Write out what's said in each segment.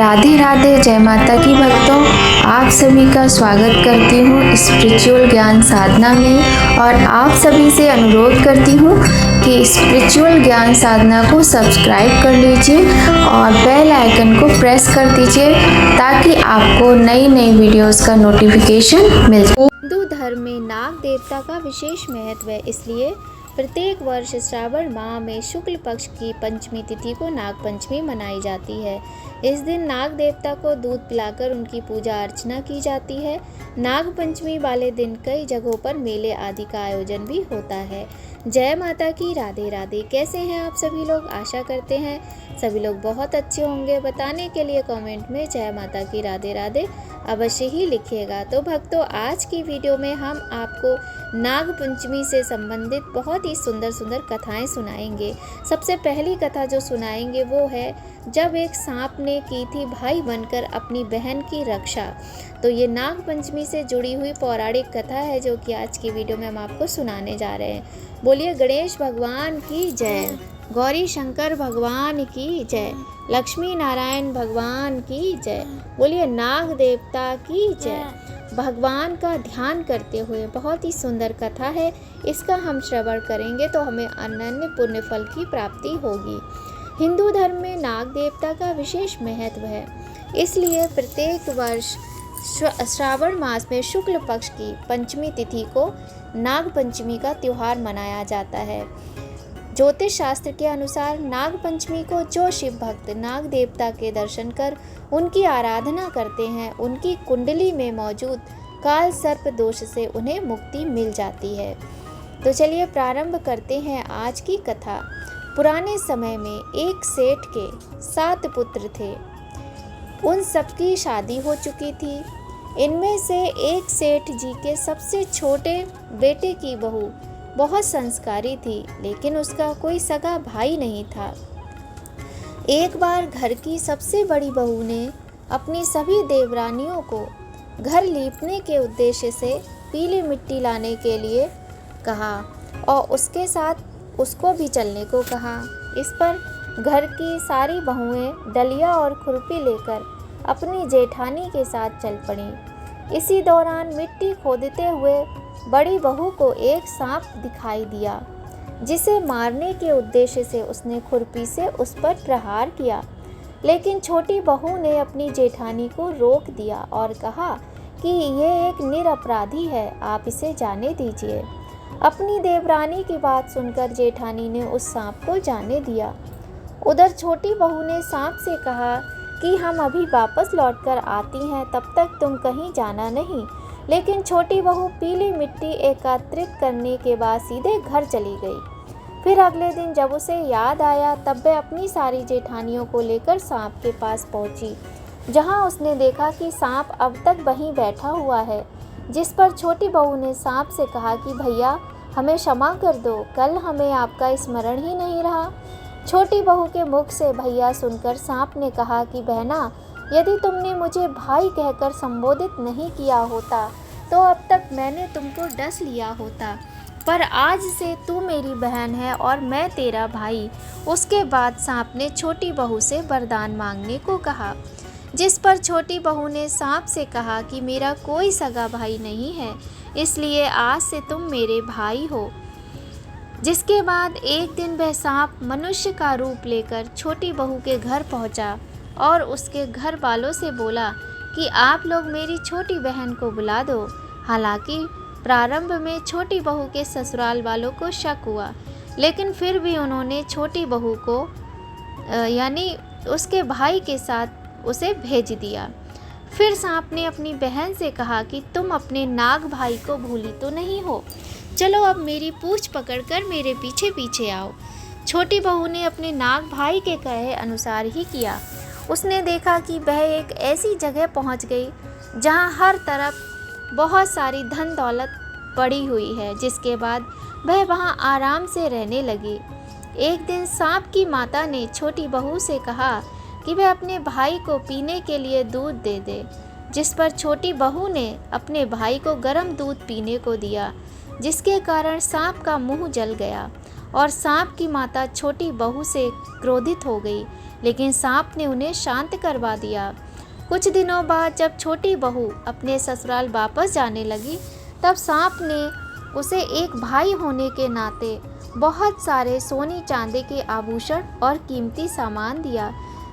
राधे राधे, जय माता की भक्तों। आप सभी का स्वागत करती हूँ स्पिरिचुअल ज्ञान साधना में और आप सभी से अनुरोध करती हूँ कि स्पिरिचुअल ज्ञान साधना को सब्सक्राइब कर लीजिए और बेल आइकन को प्रेस कर दीजिए ताकि आपको नई नई वीडियोस का नोटिफिकेशन मिल जाए। हिंदू धर्म में नाग देवता का विशेष महत्व है, इसलिए प्रत्येक वर्ष श्रावण माह में शुक्ल पक्ष की पंचमी तिथि को नाग पंचमी मनाई जाती है। इस दिन नाग देवता को दूध पिलाकर उनकी पूजा अर्चना की जाती है। नाग पंचमी वाले दिन कई जगहों पर मेले आदि का आयोजन भी होता है। जय माता की, राधे राधे। कैसे हैं आप सभी लोग? आशा करते हैं सभी लोग बहुत अच्छे होंगे। बताने के लिए कमेंट में जय माता की, राधे राधे अवश्य ही लिखिएगा। तो भक्तों, आज की वीडियो में हम आपको नाग पंचमी से संबंधित बहुत ही सुंदर सुंदर कथाएं सुनाएंगे। सबसे पहली कथा जो सुनाएंगे वो है जब एक सांप ने की थी भाई बनकर अपनी बहन की रक्षा। तो ये नाग पंचमी से जुड़ी हुई पौराणिक कथा है जो कि आज की वीडियो में हम आपको सुनाने जा रहे हैं। बोलिए गणेश भगवान की जय, गौरी शंकर भगवान की जय, लक्ष्मी नारायण भगवान की जय, बोलिए नाग देवता की जय। भगवान का ध्यान करते हुए बहुत ही सुंदर कथा है, इसका हम श्रवण करेंगे तो हमें अनन्य पुण्य फल की प्राप्ति होगी। हिंदू धर्म में नाग देवता का विशेष महत्व है, इसलिए प्रत्येक वर्ष श्रावण मास में शुक्ल पक्ष की पंचमी तिथि को नाग पंचमी का त्योहार मनाया जाता है। ज्योतिष शास्त्र के अनुसार नाग पंचमी को जो शिव भक्त नाग देवता के दर्शन कर उनकी आराधना करते हैं, उनकी कुंडली में मौजूद काल सर्प दोष से उन्हें मुक्ति मिल जाती है। तो चलिए प्रारंभ करते हैं आज की कथा। पुराने समय में एक सेठ के 7 पुत्र थे। उन सबकी शादी हो चुकी थी। इनमें से एक सेठ जी के सबसे छोटे बेटे की बहू बहुत संस्कारी थी, लेकिन उसका कोई सगा भाई नहीं था। एक बार घर की सबसे बड़ी बहू ने अपनी सभी देवरानियों को घर लीपने के उद्देश्य से पीली मिट्टी लाने के लिए कहा और उसके साथ उसको भी चलने को कहा। इस पर घर की सारी बहुएं डलिया और खुरपी लेकर अपनी जेठानी के साथ चल पड़ीं। इसी दौरान मिट्टी खोदते हुए बड़ी बहू को एक सांप दिखाई दिया, जिसे मारने के उद्देश्य से उसने खुरपी से उस पर प्रहार किया। लेकिन छोटी बहू ने अपनी जेठानी को रोक दिया और कहा कि ये एक निरपराधी है, आप इसे जाने दीजिए। अपनी देवरानी की बात सुनकर जेठानी ने उस सांप को जाने दिया। उधर छोटी बहू ने सांप से कहा कि हम अभी वापस लौटकर आती हैं, तब तक तुम कहीं जाना नहीं। लेकिन छोटी बहू पीली मिट्टी एकत्रित करने के बाद सीधे घर चली गई। फिर अगले दिन जब उसे याद आया तब वह अपनी सारी जेठानियों को लेकर सांप के पास पहुंची, जहां उसने देखा कि सांप अब तक वहीं बैठा हुआ है। जिस पर छोटी बहू ने सांप से कहा कि भैया हमें क्षमा कर दो, कल हमें आपका स्मरण ही नहीं रहा। छोटी बहू के मुख से भैया सुनकर सांप ने कहा कि बहना, यदि तुमने मुझे भाई कहकर संबोधित नहीं किया होता तो अब तक मैंने तुमको डस लिया होता, पर आज से तू मेरी बहन है और मैं तेरा भाई। उसके बाद सांप ने छोटी बहू से वरदान मांगने को कहा, जिस पर छोटी बहू ने सांप से कहा कि मेरा कोई सगा भाई नहीं है, इसलिए आज से तुम मेरे भाई हो। जिसके बाद एक दिन वह सांप मनुष्य का रूप लेकर छोटी बहू के घर पहुंचा और उसके घर वालों से बोला कि आप लोग मेरी छोटी बहन को बुला दो। हालांकि प्रारंभ में छोटी बहू के ससुराल वालों को शक हुआ, लेकिन फिर भी उन्होंने छोटी बहू को यानी उसके भाई के साथ उसे भेज दिया। फिर सांप ने अपनी बहन से कहा कि तुम अपने नाग भाई को भूली तो नहीं हो, चलो अब मेरी पूंछ पकड़कर मेरे पीछे पीछे आओ। छोटी बहू ने अपने नाग भाई के कहे अनुसार ही किया। उसने देखा कि वह एक ऐसी जगह पहुंच गई जहां हर तरफ बहुत सारी धन दौलत पड़ी हुई है, जिसके बाद वह वहां आराम से रहने लगी। एक दिन सांप की माता ने छोटी बहू से कहा कि वह अपने भाई को पीने के लिए दूध दे दे, जिस पर छोटी बहू ने अपने भाई को गर्म दूध पीने को दिया, जिसके कारण सांप का मुंह जल गया और सांप की माता छोटी बहू से क्रोधित हो गई। लेकिन सांप ने उन्हें शांत करवा दिया। कुछ दिनों बाद जब छोटी बहू अपने ससुराल वापस जाने लगी, तब सांप ने उसे एक भाई होने के नाते बहुत सारे सोने चांदी के आभूषण और कीमती सामान दिया,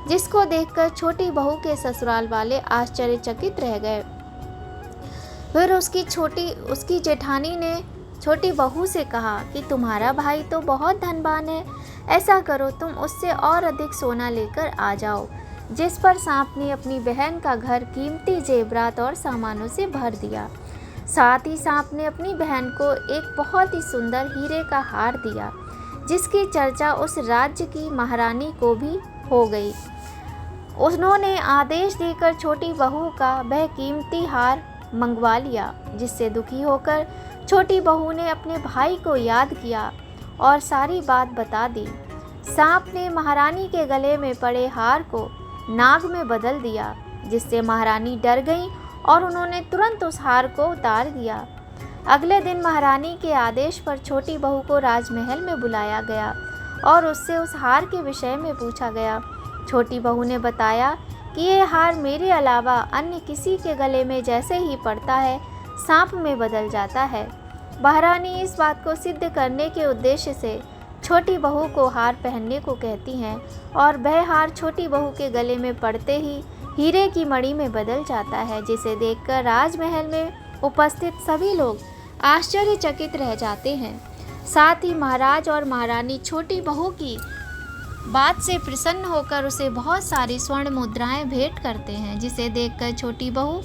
जिसको देखकर छोटी बहू के ससुराल वाले आश्चर्यचकित रह गए। फिर उसकी जेठानी ने छोटी बहू से कहा कि तुम्हारा भाई तो बहुत धनवान है, ऐसा करो तुम उससे और अधिक सोना लेकर आ जाओ। जिस पर सांप ने अपनी बहन का घर कीमती जेवरात और सामानों से भर दिया। साथ ही सांप ने अपनी बहन को एक बहुत ही सुंदर हीरे का हार दिया, जिसकी चर्चा उस राज्य की महारानी को भी हो गई। उन्होंने आदेश देकर छोटी बहू का वह कीमती हार मंगवा लिया, जिससे दुखी होकर छोटी बहू ने अपने भाई को याद किया और सारी बात बता दी। सांप ने महारानी के गले में पड़े हार को नाग में बदल दिया, जिससे महारानी डर गई और उन्होंने तुरंत उस हार को उतार दिया। अगले दिन महारानी के आदेश पर छोटी बहू को राजमहल में बुलाया गया और उससे उस हार के विषय में पूछा गया। छोटी बहू ने बताया कि ये हार मेरे अलावा अन्य किसी के गले में जैसे ही पड़ता है सांप में बदल जाता है। महारानी इस बात को सिद्ध करने के उद्देश्य से छोटी बहू को हार पहनने को कहती हैं और वह हार छोटी बहू के गले में पड़ते ही हीरे की मणि में बदल जाता है, जिसे देखकर राजमहल में उपस्थित सभी लोग आश्चर्यचकित रह जाते हैं। साथ ही महाराज और महारानी छोटी बहू की बात से प्रसन्न होकर उसे बहुत सारी स्वर्ण मुद्राएं भेंट करते हैं, जिसे देखकर छोटी बहू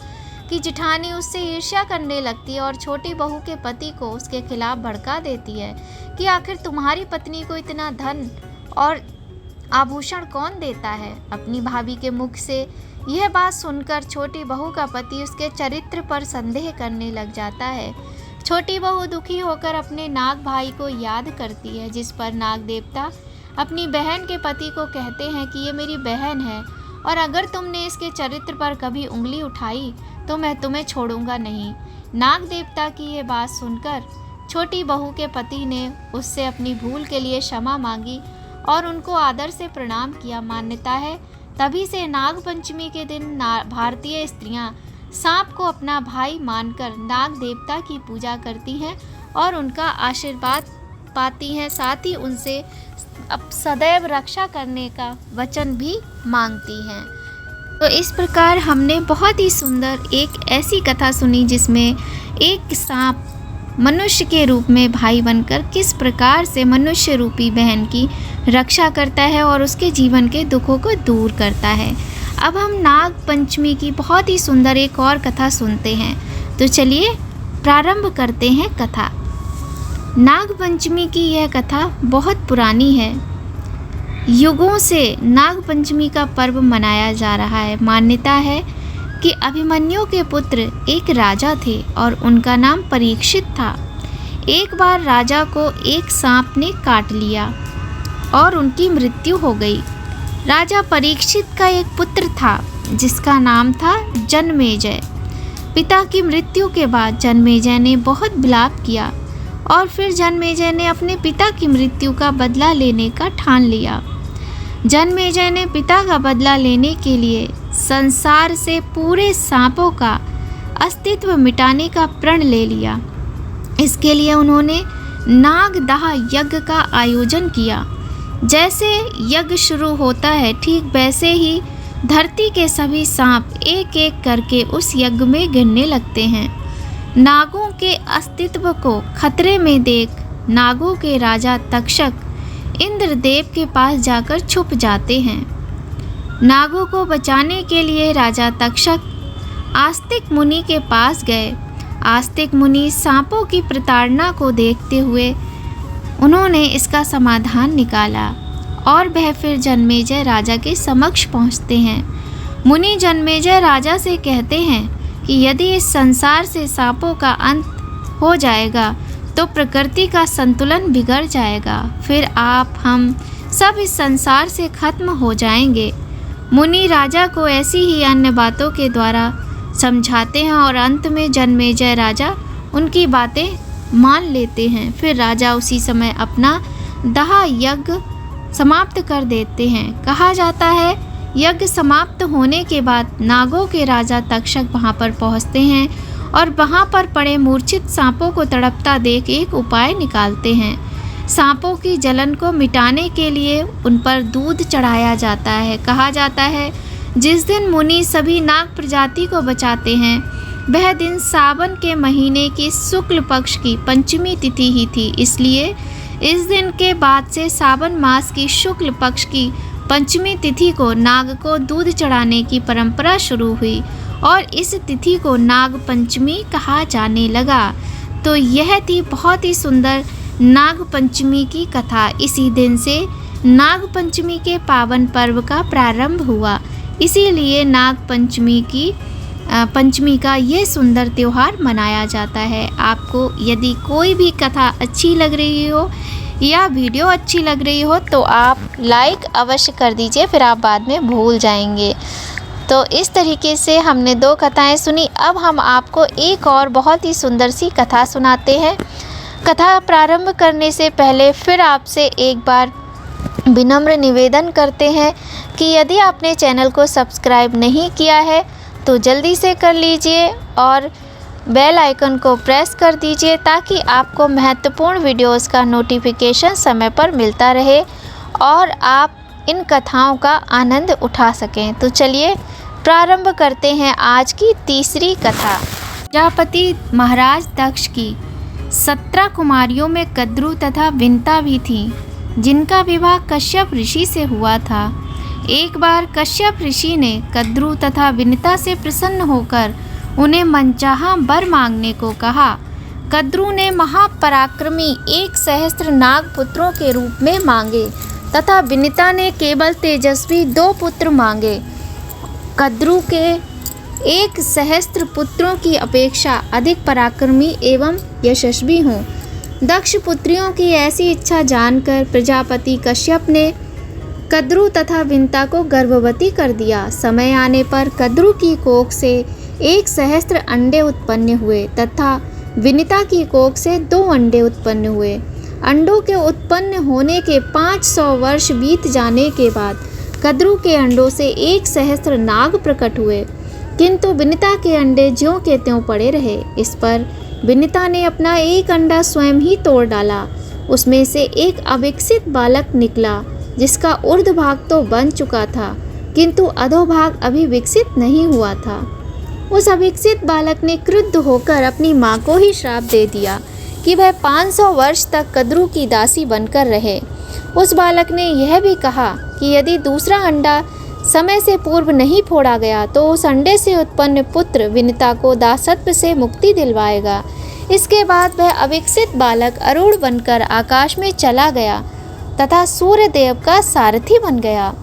की जेठानी उससे ईर्ष्या करने लगती है और छोटी बहू के पति को उसके खिलाफ भड़का देती है कि आखिर तुम्हारी पत्नी को इतना धन और आभूषण कौन देता है। अपनी भाभी के मुख से यह बात सुनकर छोटी बहू का पति उसके चरित्र पर संदेह करने लग जाता है। छोटी बहू दुखी होकर अपने नाग भाई को याद करती है, जिस पर नाग देवता अपनी बहन के पति को कहते हैं कि ये मेरी बहन है और अगर तुमने इसके चरित्र पर कभी उंगली उठाई तो मैं तुम्हें छोड़ूंगा नहीं। नाग देवता की ये बात सुनकर छोटी बहू के पति ने उससे अपनी भूल के लिए क्षमा मांगी और उनको आदर से प्रणाम किया। मान्यता है तभी से नाग पंचमी के दिन भारतीय स्त्रियां सांप को अपना भाई मानकर नाग देवता की पूजा करती हैं और उनका आशीर्वाद पाती हैं, साथ ही उनसे सदैव रक्षा करने का वचन भी मांगती हैं। तो इस प्रकार हमने बहुत ही सुंदर एक ऐसी कथा सुनी जिसमें एक सांप मनुष्य के रूप में भाई बनकर किस प्रकार से मनुष्य रूपी बहन की रक्षा करता है और उसके जीवन के दुखों को दूर करता है। अब हम नाग पंचमी की बहुत ही सुंदर एक और कथा सुनते हैं। तो चलिए प्रारंभ करते हैं कथा। नाग पंचमी की यह कथा बहुत पुरानी है। युगों से नाग पंचमी का पर्व मनाया जा रहा है। मान्यता है कि अभिमन्यु के पुत्र एक राजा थे और उनका नाम परीक्षित था। एक बार राजा को एक सांप ने काट लिया और उनकी मृत्यु हो गई। राजा परीक्षित का एक पुत्र था जिसका नाम था जन्मेजय। पिता की मृत्यु के बाद जन्मेजय ने बहुत विलाप किया और फिर जन्मेजय ने अपने पिता की मृत्यु का बदला लेने का ठान लिया। जन्मेजय ने पिता का बदला लेने के लिए संसार से पूरे सांपों का अस्तित्व मिटाने का प्रण ले लिया। इसके लिए उन्होंने नागदाह यज्ञ का आयोजन किया। जैसे यज्ञ शुरू होता है ठीक वैसे ही धरती के सभी सांप एक एक करके उस यज्ञ में गिरने लगते हैं। नागों के अस्तित्व को खतरे में देख नागों के राजा तक्षक इंद्रदेव के पास जाकर छुप जाते हैं। नागों को बचाने के लिए राजा तक्षक आस्तिक मुनि के पास गए। आस्तिक मुनि सांपों की प्रताड़ना को देखते हुए उन्होंने इसका समाधान निकाला और वह फिर जन्मेजय राजा के समक्ष पहुंचते हैं। मुनि जन्मेजय राजा से कहते हैं कि यदि इस संसार से सांपों का अंत हो जाएगा तो प्रकृति का संतुलन बिगड़ जाएगा, फिर आप हम सब इस संसार से खत्म हो जाएंगे। मुनि राजा को ऐसी ही अन्य बातों के द्वारा समझाते हैं और अंत में जन्मेजय राजा उनकी बातें मान लेते हैं। फिर राजा उसी समय अपना दाह यज्ञ समाप्त कर देते हैं। कहा जाता है यज्ञ समाप्त होने के बाद नागों के राजा तक्षक वहां पर पहुंचते हैं और वहां पर पड़े मूर्छित सांपों को तड़पता देख एक उपाय निकालते हैं। सांपों की जलन को मिटाने के लिए उन पर दूध चढ़ाया जाता है। कहा जाता है जिस दिन मुनि सभी नाग प्रजाति को बचाते हैं वह दिन सावन के महीने की शुक्ल पक्ष की पंचमी तिथि ही थी। इसलिए इस दिन के बाद से सावन मास की शुक्ल पक्ष की पंचमी तिथि को नाग को दूध चढ़ाने की परंपरा शुरू हुई और इस तिथि को नाग पंचमी कहा जाने लगा। तो यह थी बहुत ही सुंदर नाग पंचमी की कथा। इसी दिन से नाग पंचमी के पावन पर्व का प्रारंभ हुआ। इसीलिए नाग पंचमी का ये सुंदर त्यौहार मनाया जाता है। आपको यदि कोई भी कथा अच्छी लग रही हो या वीडियो अच्छी लग रही हो तो आप लाइक अवश्य कर दीजिए, फिर आप बाद में भूल जाएंगे। तो इस तरीके से हमने 2 कथाएं सुनी। अब हम आपको एक और बहुत ही सुंदर सी कथा सुनाते हैं। कथा प्रारंभ करने से पहले फिर आपसे एक बार विनम्र निवेदन करते हैं कि यदि आपने चैनल को सब्सक्राइब नहीं किया है तो जल्दी से कर लीजिए और बेल आइकन को प्रेस कर दीजिए ताकि आपको महत्वपूर्ण वीडियोस का नोटिफिकेशन समय पर मिलता रहे और आप इन कथाओं का आनंद उठा सकें। तो चलिए प्रारंभ करते हैं आज की तीसरी कथा। प्रजापति महाराज दक्ष की 17 कुमारियों में कद्रु तथा विनता भी थीं, जिनका विवाह कश्यप ऋषि से हुआ था। एक बार कश्यप ऋषि ने कद्रु तथा विनता से प्रसन्न होकर उन्हें मनचाहा वर मांगने को कहा। कद्रु ने महापराक्रमी 1 सहस्त्र नाग पुत्रों के रूप में मांगे तथा विनिता ने केवल तेजस्वी 2 पुत्र मांगे। कद्रु के 1 सहस्त्र पुत्रों की अपेक्षा अधिक पराक्रमी एवं यशस्वी हों। दक्ष पुत्रियों की ऐसी इच्छा जानकर प्रजापति कश्यप ने कद्रु तथा विनता को गर्भवती कर दिया। समय आने पर कद्रु की कोख से 1 सहस्त्र अंडे उत्पन्न हुए तथा विनिता की कोख से 2 अंडे उत्पन्न हुए। अंडों के उत्पन्न होने के 500 वर्ष बीत जाने के बाद कद्रु के अंडों से 1 सहस्त्र नाग प्रकट हुए, किंतु विनिता के अंडे ज्यों के त्यों पड़े रहे। इस पर विनिता ने अपना 1 अंडा स्वयं ही तोड़ डाला। उसमें से एक अविकसित बालक निकला, जिसका ऊर्ध भाग तो बन चुका था किंतु अधोभाग अभी विकसित नहीं हुआ था। उस अविकसित बालक ने क्रुद्ध होकर अपनी माँ को ही श्राप दे दिया कि वह 500 वर्ष तक कद्रु की दासी बनकर रहे। उस बालक ने यह भी कहा कि यदि दूसरा अंडा समय से पूर्व नहीं फोड़ा गया तो उस अंडे से उत्पन्न पुत्र विनिता को दासत्व से मुक्ति दिलवाएगा। इसके बाद वह अविकसित बालक अरूढ़ बनकर आकाश में चला गया तथा सूर्य देव का सारथी बन गया।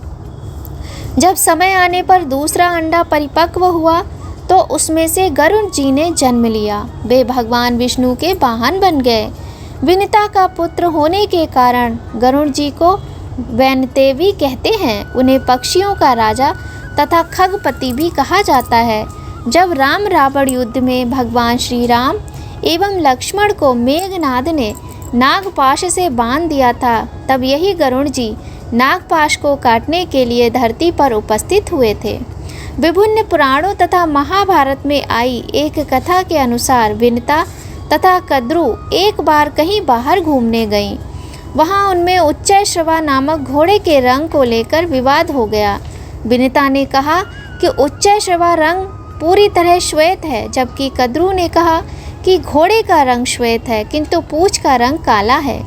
जब समय आने पर दूसरा अंडा परिपक्व हुआ तो उसमें से गरुड़ जी ने जन्म लिया। वे भगवान विष्णु के वाहन बन गए। विनिता का पुत्र होने के कारण गरुड़ जी को वैनतेवी कहते हैं। उन्हें पक्षियों का राजा तथा खगपति भी कहा जाता है। जब राम रावण युद्ध में भगवान श्री राम एवं लक्ष्मण को मेघनाद ने नागपाश से बांध दिया था, तब यही गरुड़ जी नागपाश को काटने के लिए धरती पर उपस्थित हुए थे। विभिन्न पुराणों तथा महाभारत में आई एक कथा के अनुसार विनिता तथा कद्रु एक बार कहीं बाहर घूमने गईं। वहां उनमें उच्चैश्रवा नामक घोड़े के रंग को लेकर विवाद हो गया। विनिता ने कहा कि उच्चैश्रवा रंग पूरी तरह श्वेत है, जबकि कद्रु ने कहा कि घोड़े का रंग श्वेत है किंतु पूंछ का रंग काला है।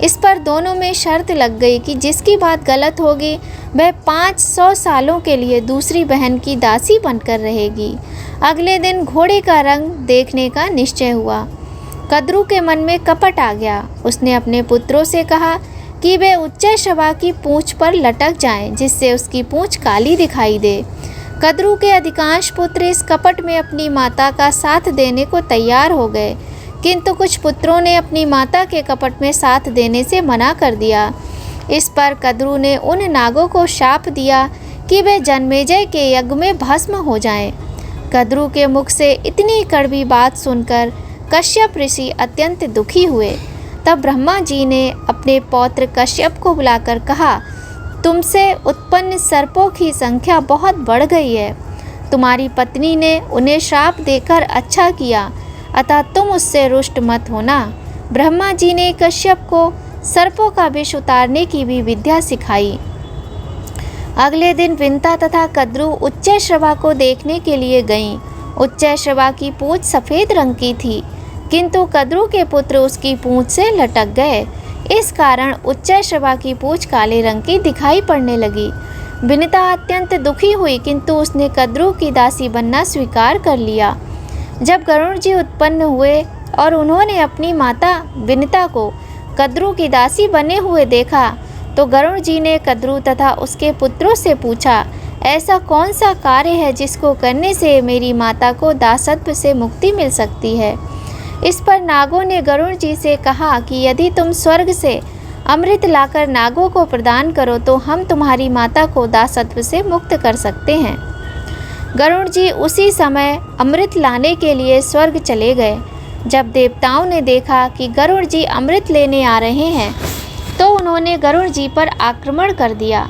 इस पर दोनों में शर्त लग गई कि जिसकी बात गलत होगी वह 500 सालों के लिए दूसरी बहन की दासी बनकर रहेगी। अगले दिन घोड़े का रंग देखने का निश्चय हुआ। कद्रु के मन में कपट आ गया। उसने अपने पुत्रों से कहा कि वे उच्चैश्रवा की पूंछ पर लटक जाएं, जिससे उसकी पूंछ काली दिखाई दे। कद्रु के अधिकांश पुत्र इस कपट में अपनी माता का साथ देने को तैयार हो गए, किंतु कुछ पुत्रों ने अपनी माता के कपट में साथ देने से मना कर दिया। इस पर कद्रु ने उन नागों को शाप दिया कि वे जन्मेजय के यज्ञ में भस्म हो जाएं। कद्रु के मुख से इतनी कड़वी बात सुनकर कश्यप ऋषि अत्यंत दुखी हुए। तब ब्रह्मा जी ने अपने पौत्र कश्यप को बुलाकर कहा, तुमसे उत्पन्न सर्पों की संख्या बहुत बढ़ गई है। तुम्हारी पत्नी ने उन्हें श्राप देकर अच्छा किया, अतः तुम उससे रुष्ट मत होना। ब्रह्मा जी ने कश्यप को सर्पों का विष उतारने की भी विद्या सिखाई। अगले दिन विंता तथा कद्रू उच्चैश्रवा को देखने के लिए गईं। उच्चैश्रवा की पूंछ सफ़ेद रंग की थी, किंतु कद्रू के पुत्र उसकी पूंछ से लटक गए। इस कारण उच्चैश्रवा की पूंछ काले रंग की दिखाई पड़ने लगी। विनिता अत्यंत दुखी हुई, किंतु उसने कद्रू की दासी बनना स्वीकार कर लिया। जब गरुड़ जी उत्पन्न हुए और उन्होंने अपनी माता विनिता को कद्रू की दासी बने हुए देखा, तो गरुड़ जी ने कद्रू तथा उसके पुत्रों से पूछा, ऐसा कौन सा कार्य है जिसको करने से मेरी माता को दासत्व से मुक्ति मिल सकती है। इस पर नागों ने गरुड़ जी से कहा कि यदि तुम स्वर्ग से अमृत लाकर नागों को प्रदान करो तो हम तुम्हारी माता को दासत्व से मुक्त कर सकते हैं। गरुड़ जी उसी समय अमृत लाने के लिए स्वर्ग चले गए। जब देवताओं ने देखा कि गरुड़ जी अमृत लेने आ रहे हैं, तो उन्होंने गरुड़ जी पर आक्रमण कर दिया।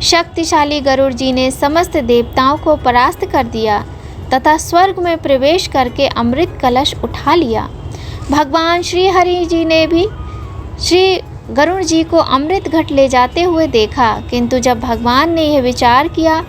शक्तिशाली गरुड़ जी ने समस्त देवताओं को परास्त कर दिया तथा स्वर्ग में प्रवेश करके अमृत कलश उठा लिया। भगवान श्री हरि जी ने भी श्री गरुड़ जी को अमृत घट ले जाते हुए देखा, किंतु जब भगवान ने यह विचार किया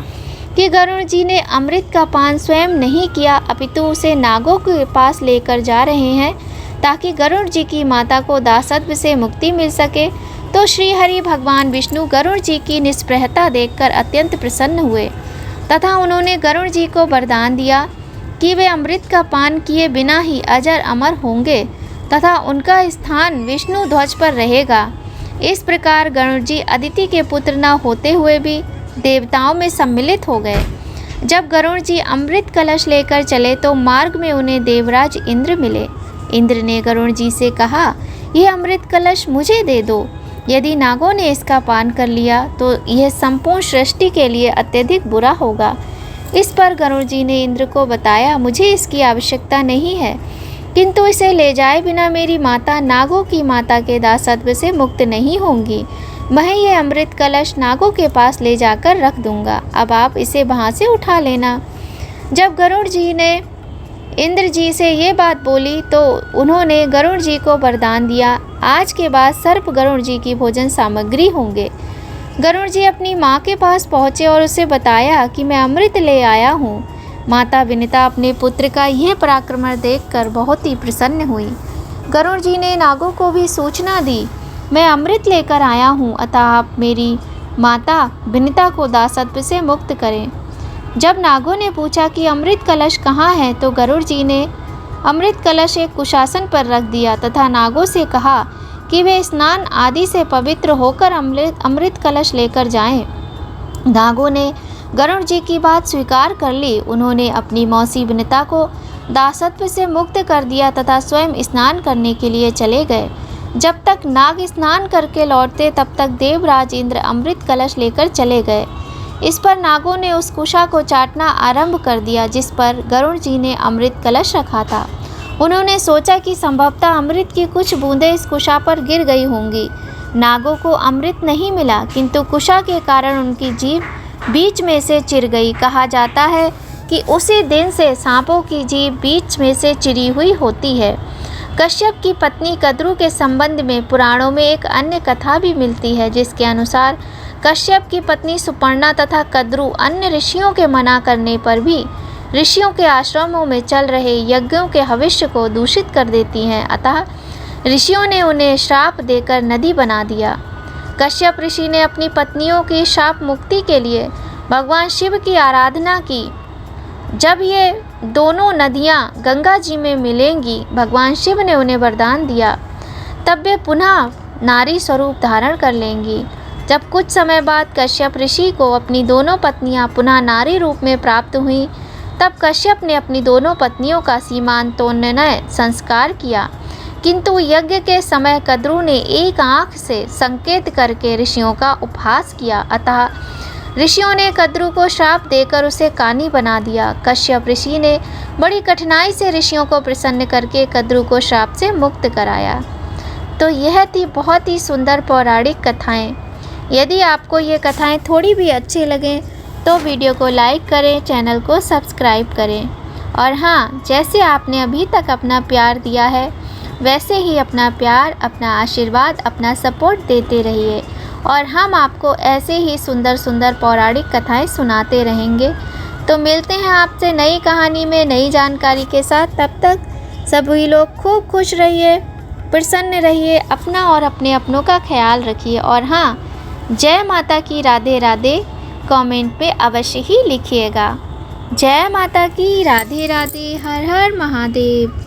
कि गरुड़ जी ने अमृत का पान स्वयं नहीं किया, अपितु उसे नागों के पास लेकर जा रहे हैं ताकि गरुड़ जी की माता को दासत्व से मुक्ति मिल सके, तो श्री हरि भगवान विष्णु गरुड़ जी की निष्प्रहता देखकर अत्यंत प्रसन्न हुए तथा उन्होंने गरुड़ जी को वरदान दिया कि वे अमृत का पान किए बिना ही अजर अमर होंगे तथा उनका स्थान विष्णु ध्वज पर रहेगा। इस प्रकार गरुड़ जी अदिति के पुत्र न होते हुए भी देवताओं में सम्मिलित हो गए। जब गरुड़ जी अमृत कलश लेकर चले तो मार्ग में उन्हें देवराज इंद्र मिले। इंद्र ने गरुड़ जी से कहा, यह अमृत कलश मुझे दे दो। यदि नागों ने इसका पान कर लिया तो यह संपूर्ण सृष्टि के लिए अत्यधिक बुरा होगा। इस पर गरुड़ जी ने इंद्र को बताया, मुझे इसकी आवश्यकता नहीं है, किंतु इसे ले जाए बिना मेरी माता नागों की माता के दासत्व से मुक्त नहीं होंगी। मैं ये अमृत कलश नागों के पास ले जाकर रख दूंगा, अब आप इसे वहाँ से उठा लेना। जब गरुड़ जी ने इंद्र जी से ये बात बोली तो उन्होंने गरुड़ जी को वरदान दिया, आज के बाद सर्प गरुड़ जी की भोजन सामग्री होंगे। गरुड़ जी अपनी माँ के पास पहुँचे और उसे बताया कि मैं अमृत ले आया हूँ। माता विनिता अपने पुत्र का यह पराक्रम देखकर बहुत ही प्रसन्न हुई। गरुड़ जी ने नागों को भी सूचना दी, मैं अमृत लेकर आया हूँ, अतः आप मेरी माता विनिता को दासत्व से मुक्त करें। जब नागों ने पूछा कि अमृत कलश कहाँ है, तो गरुड़ जी ने अमृत कलश एक कुशासन पर रख दिया तथा नागों से कहा कि वे स्नान आदि से पवित्र होकर अमृत कलश लेकर जाएं। नागों ने गरुड़ जी की बात स्वीकार कर ली। उन्होंने अपनी मौसी विनिता को दासत्व से मुक्त कर दिया तथा स्वयं स्नान करने के लिए चले गए। जब तक नाग स्नान करके लौटते तब तक देवराज इंद्र अमृत कलश लेकर चले गए। इस पर नागों ने उस कुशा को चाटना आरंभ कर दिया जिस पर गरुड़ जी ने अमृत कलश रखा था। उन्होंने सोचा कि संभवतः अमृत की कुछ बूंदें इस कुशा पर गिर गई होंगी। नागों को अमृत नहीं मिला, किंतु कुशा के कारण उनकी जीभ बीच में से चिर गई। कहा जाता है कि उसी दिन से सांपों की जीभ बीच में से चिरी हुई होती है। कश्यप की पत्नी कद्रू के संबंध में पुराणों में एक अन्य कथा भी मिलती है, जिसके अनुसार कश्यप की पत्नी सुपर्णा तथा कद्रू अन्य ऋषियों के मना करने पर भी ऋषियों के आश्रमों में चल रहे यज्ञों के हविष्य को दूषित कर देती हैं। अतः ऋषियों ने उन्हें श्राप देकर नदी बना दिया। कश्यप ऋषि ने अपनी पत्नियों की शाप मुक्ति के लिए भगवान शिव की आराधना की। जब ये दोनों नदियाँ गंगा जी में मिलेंगी, भगवान शिव ने उन्हें वरदान दिया, तब वे पुनः नारी स्वरूप धारण कर लेंगी। जब कुछ समय बाद कश्यप ऋषि को अपनी दोनों पत्नियां पुनः नारी रूप में प्राप्त हुईं, तब कश्यप ने अपनी दोनों पत्नियों का सीमांतोन्नय संस्कार किया, किंतु यज्ञ के समय कद्रू ने एक आँख से संकेत करके ऋषियों का उपहास किया। अतः ऋषियों ने कद्रू को श्राप देकर उसे कानी बना दिया। कश्यप ऋषि ने बड़ी कठिनाई से ऋषियों को प्रसन्न करके कद्रू को श्राप से मुक्त कराया। तो यह थी बहुत ही सुंदर पौराणिक कथाएं। यदि आपको ये कथाएं थोड़ी भी अच्छी लगें तो वीडियो को लाइक करें, चैनल को सब्सक्राइब करें। और हाँ, जैसे आपने अभी तक अपना प्यार दिया है वैसे ही अपना प्यार, अपना आशीर्वाद, अपना सपोर्ट देते रहिए और हम आपको ऐसे ही सुंदर सुंदर पौराणिक कथाएं सुनाते रहेंगे। तो मिलते हैं आपसे नई कहानी में नई जानकारी के साथ। तब तक सभी लोग खूब खुश रहिए, प्रसन्न रहिए, अपना और अपने अपनों का ख्याल रखिए। और हाँ, जय माता की राधे राधे कमेंट पे अवश्य ही लिखिएगा। जय माता की राधे राधे, हर हर महादेव।